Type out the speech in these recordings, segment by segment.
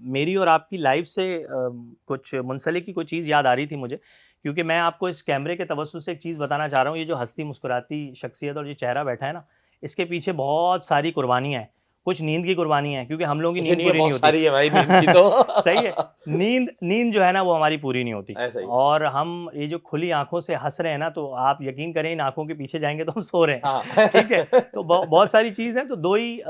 मेरी और आपकी लाइफ से कुछ मुंसलिक की कोई चीज़ याद आ रही थी मुझे, क्योंकि मैं आपको इस कैमरे के तवज्जुह से एक चीज़ बताना चाह रहा हूँ। ये जो हंसती मुस्कुराती शख्सियत और ये चेहरा बैठा है ना, इसके पीछे बहुत सारी कुर्बानियाँ हैं। कुछ नींद की कुर्बानियाँ हैं, क्योंकि हम लोगों की मुझे नींद नहीं है, पूरी नहीं बहुत होती। सारी है भाई नींद की तो। सही है। नींद जो है ना वो हमारी पूरी नहीं होती। ऐसा ही है। और हम ये जो खुली आँखों से हँस रहे हैं ना, तो आप यकीन करें इन आँखों के पीछे जाएँगे तो हम सो रहे हैं। हाँ। ठीक है? तो बहुत सारी चीज़ है, तो 2 ही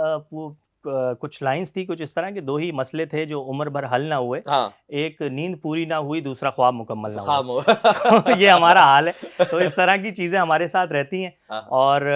कुछ लाइन्स थी कुछ इस तरह के, 2 ही मसले थे जो उम्र भर हल ना हुए। हाँ, एक नींद पूरी ना हुई, दूसरा ख्वाब मुकम्मल ना हुआ। खामो। तो ये हमारा हाल है। तो इस तरह की चीज़ें हमारे साथ रहती हैं हाँ, और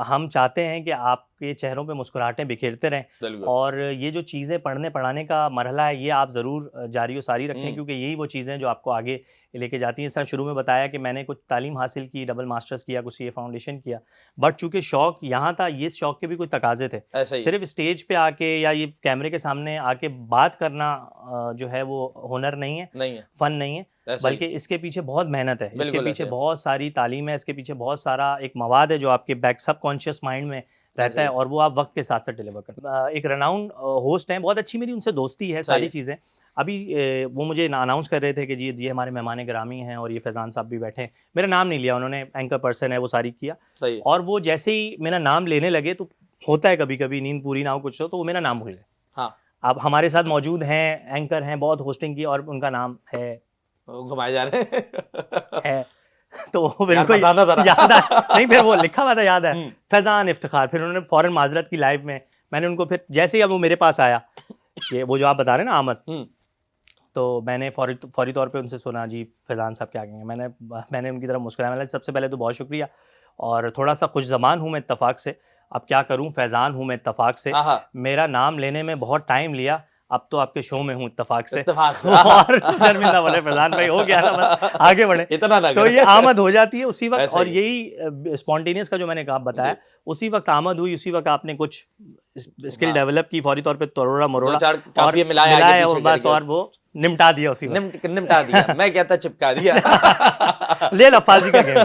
हम चाहते हैं कि आपके चेहरों पे मुस्कुराहटें बिखेरते रहें। बिल्कुल। और ये जो चीज़ें पढ़ने पढ़ाने का मरहला है, ये आप ज़रूर जारी व सारी रखें, क्योंकि यही वो चीज़ें हैं जो आपको आगे लेके जाती हैं। सर शुरू में बताया कि मैंने कुछ तालीम हासिल की, डबल मास्टर्स किया, कुछ ये फाउंडेशन किया। बट चूँकि शौक यहाँ था, ये शौक के भी कुछ तकाज़े थे। ऐसा ही है। सिर्फ़ स्टेज पे आके या ये कैमरे के सामने आके बात करना जो है वो हुनर नहीं है, नहीं है, फ़न नहीं है, ऐसा ही बल्कि इसके पीछे बहुत मेहनत है। इसके बिल्कुल पीछे ऐसे है। बहुत सारी तालीम है, इसके पीछे बहुत सारा एक मवाद है जो आपके बैक सबकॉन्शियस माइंड में ऐसा रहता ही है है। और वो आप वक़्त के साथ-साथ डिलीवर करते हैं। एक रेनाउंड होस्ट हैं, बहुत अच्छी मेरी उनसे दोस्ती है, सही सारी है। चीज़ें। अभी वो मुझे अनाउंस कर रहे थे कि जी, ये हमारे मेहमान गिरामी हैं और ये फैज़ान साहब भी बैठे हैं। मेरा नाम नहीं लिया उन्होंने, एंकर पर्सन है, वो सारी किया। सही है। और वो जैसे ही मेरा नाम लेने लगे, तो होता है कभी-कभी नींद पूरी ना हो कुछ तो वो मेरा नाम भूल गए। हाँ, अब हमारे साथ मौजूद हैं, एंकर हैं, बहुत होस्टिंग की और उनका नाम घुमाए जा रहे हैं। है। तो वो यार बिल्कुल बताना ज़रा। याद है। नहीं, फिर वो लिखा हुआ था, याद है। हुँ, फैज़ान इफ्तिखार, फिर उन्होंने फ़ौरन माज़रत की लाइव में। मैंने उनको फिर जैसे ही अब वो मेरे पास आया, कि वो जो आप बता रहे हैं ना आमद, हुँ, तो मैंने फ़ौरी तौर पे उनसे सुना, जी फैज़ान साहब क्या कहेंगे? मैंने उनकी तरफ मुस्कुराया, मैंने सबसे पहले तो बहुत शुक्रिया और थोड़ा-सा खुशज़बान हूँ मैं इत्तेफ़ाक से। अब क्या करूँ, फैज़ान हूँ मैं इत्तेफ़ाक से। आहा, मेरा नाम लेने में बहुत टाइम लिया, अब तो आपके शो में हूँ इत्तेफ़ाक से। इत्तेफ़ाक से। और शर्मिंदा बोले, फैज़ान भाई हो गया ना, बस आगे बढ़ें। इतना ना तो करें। ये आमद हो जाती है उसी वक़्त, ऐसा और ही है। यही स्पॉन्टेनियस का जो मैंने कहा बताया, जी, उसी वक़्त आमद हुई, उसी वक़्त आपने कुछ स्किल हाँ, डेवलप की, फ़ौरी तौर पे तोड़ा-मरोड़ा 2-4 और काफ़िये मिलाए आगे मिलाया और पीछे बस, करके और वो निमटा दिया उसी वक़्त। निमटा दिया, मैं कहता चिपका दिया। ले लफ़ाज़ी का गेम।